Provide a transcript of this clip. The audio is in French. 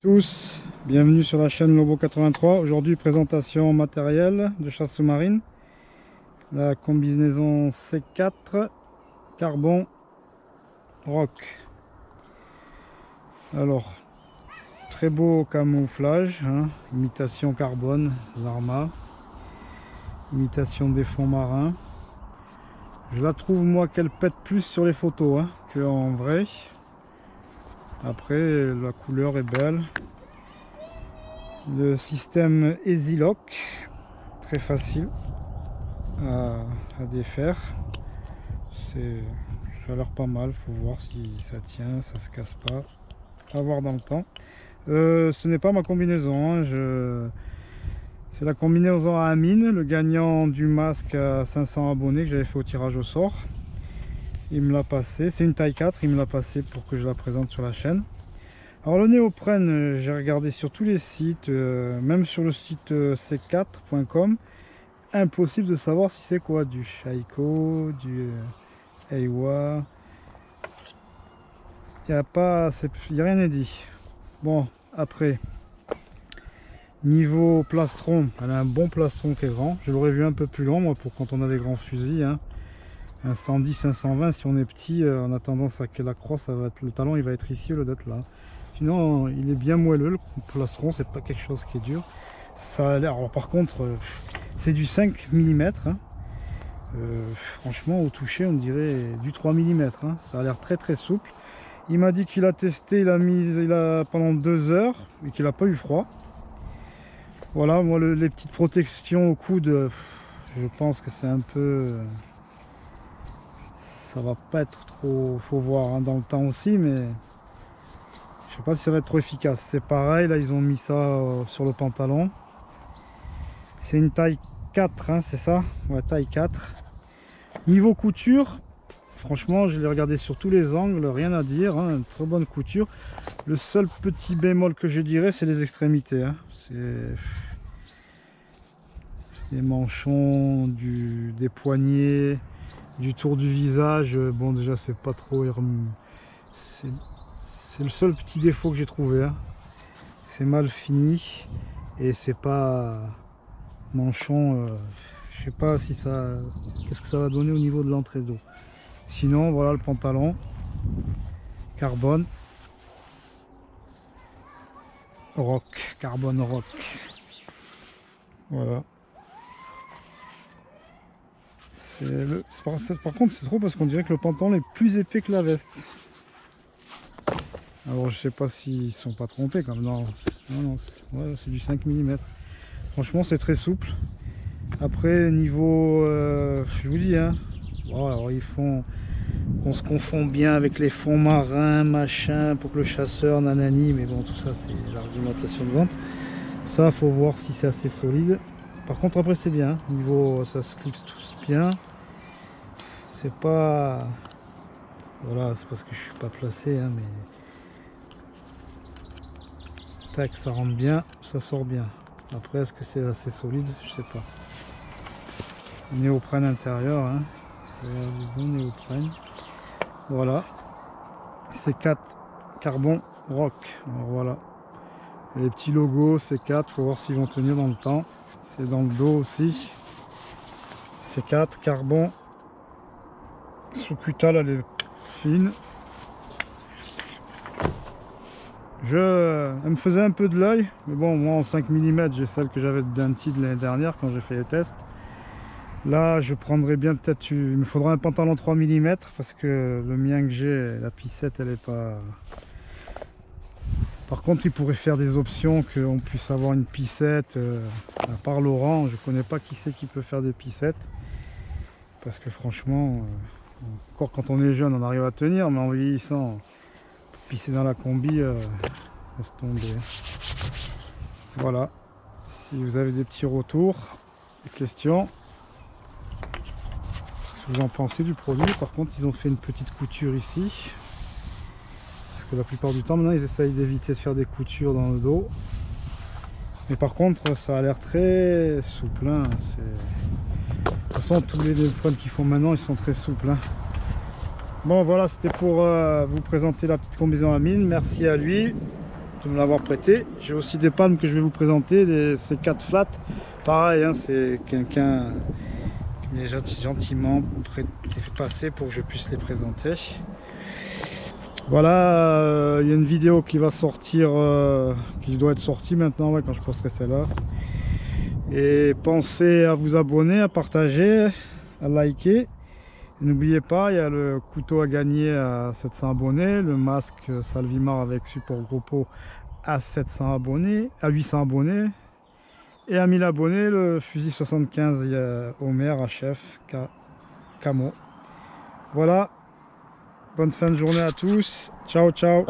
Tous, bienvenue sur la chaîne Lobo 83. Aujourd'hui, présentation matériel de chasse sous-marine. La combinaison C4 Carbon Rock. Alors, très beau camouflage, hein, imitation carbone, Zarma, imitation des fonds marins. Je la trouve moi qu'elle pète plus sur les photos qu'en vrai. Après, la couleur est belle. Le système Easy Lock, très facile à défaire. Ça a l'air pas mal, faut voir si ça tient, ça se casse pas. À voir dans le temps. Ce n'est pas ma combinaison, c'est la combinaison à Amine, le gagnant du masque à 500 abonnés que j'avais fait au tirage au sort. Il me l'a passé, c'est une taille 4, il me l'a passé pour que je la présente sur la chaîne. Alors le néoprène, j'ai regardé sur tous les sites, même sur le site c4.com, impossible de savoir si c'est quoi, du Shaiko, du Eiwa. Il n'y a rien à dit. Bon, après, niveau plastron, elle a un bon plastron qui est grand. Je l'aurais vu un peu plus long, moi, pour quand on a des grands fusils. Un 110, un 120, si on est petit, on a tendance à que la croix, le talon, il va être ici au lieu d'être là. Sinon, il est bien moelleux, le plastron, c'est pas quelque chose qui est dur. Ça a l'air, alors par contre, c'est du 5 mm. Franchement, au toucher, on dirait du 3 mm. Ça a l'air très très souple. Il m'a dit qu'il a testé, il a pendant 2 heures et qu'il n'a pas eu froid. Voilà, moi les petites protections au coude, je pense que c'est un peu... ça va pas être trop... faut voir dans le temps aussi, mais... je sais pas si ça va être trop efficace. C'est pareil, là ils ont mis ça sur le pantalon. C'est une taille 4, c'est ça? Ouais, taille 4. Niveau couture, franchement, je l'ai regardé sur tous les angles, rien à dire, une très bonne couture. Le seul petit bémol que je dirais, c'est les extrémités. C'est les manchons, des poignets, du tour du visage. Bon, déjà, c'est pas trop... c'est le seul petit défaut que j'ai trouvé. C'est mal fini et c'est pas manchon. Je sais pas si ça... qu'est-ce que ça va donner au niveau de l'entrée d'eau. Sinon, voilà le pantalon carbone rock, carbone rock. Voilà. Par contre, c'est trop parce qu'on dirait que le pantalon est plus épais que la veste. Alors, je sais pas s'ils sont pas trompés quand même. Non, ouais, c'est du 5 mm. Franchement, c'est très souple. Après, niveau, je vous dis, bon, alors ils font qu'on se confond bien avec les fonds marins, machin, pour que le chasseur, nanani, mais bon, tout ça, c'est l'argumentation de vente. Ça, faut voir si c'est assez solide. Par contre, après, c'est bien. Niveau, ça se clipse tous bien. C'est pas... voilà, c'est parce que je suis pas placé, mais... tac, ça rentre bien, ça sort bien. Après, est-ce que c'est assez solide? Je sais pas. Néoprène intérieur, c'est du bon néoprène. Voilà, C4 Carbon Rock. Alors voilà, et les petits logos C4, faut voir s'ils vont tenir dans le temps. C'est dans le dos aussi. C4 Carbon. Sous cutal, elle est fine. Elle me faisait un peu de l'œil, mais bon, moi en 5 mm, j'ai celle que j'avais d'un de l'année dernière quand j'ai fait les tests. Là, je prendrais bien peut-être, il me faudra un pantalon 3 mm parce que le mien que j'ai, la pissette, elle est pas... Par contre, il pourrait faire des options qu'on puisse avoir une pissette, à part Laurent, je connais pas qui c'est qui peut faire des pissettes. Parce que franchement, encore quand on est jeune, on arrive à tenir, mais en vieillissant, pisser dans la combi, laisse tomber. Voilà, si vous avez des petits retours, des questions, vous en pensez du produit. Par contre, ils ont fait une petite couture ici parce que la plupart du temps maintenant ils essayent d'éviter de faire des coutures dans le dos, mais par contre ça a l'air très souple, de toute façon tous les néoprènes qu'ils font maintenant ils sont très souples. Bon voilà, c'était pour vous présenter la petite combinaison Amine. Merci à lui. de me l'avoir prêté. J'ai aussi des palmes que je vais vous présenter, ces 4 flats. Pareil, hein, c'est quelqu'un qui m'est gentiment passé pour que je puisse les présenter. Voilà, il y a une vidéo qui va sortir, qui doit être sortie maintenant, ouais, quand je posterai celle-là. Et pensez à vous abonner, à partager, à liker. N'oubliez pas, il y a le couteau à gagner à 700 abonnés, le masque Salvimar avec support GoPro à 700 abonnés, à 800 abonnés. Et à 1000 abonnés, le fusil 75, il y a Homer, HF, Camo. Voilà, bonne fin de journée à tous. Ciao, ciao.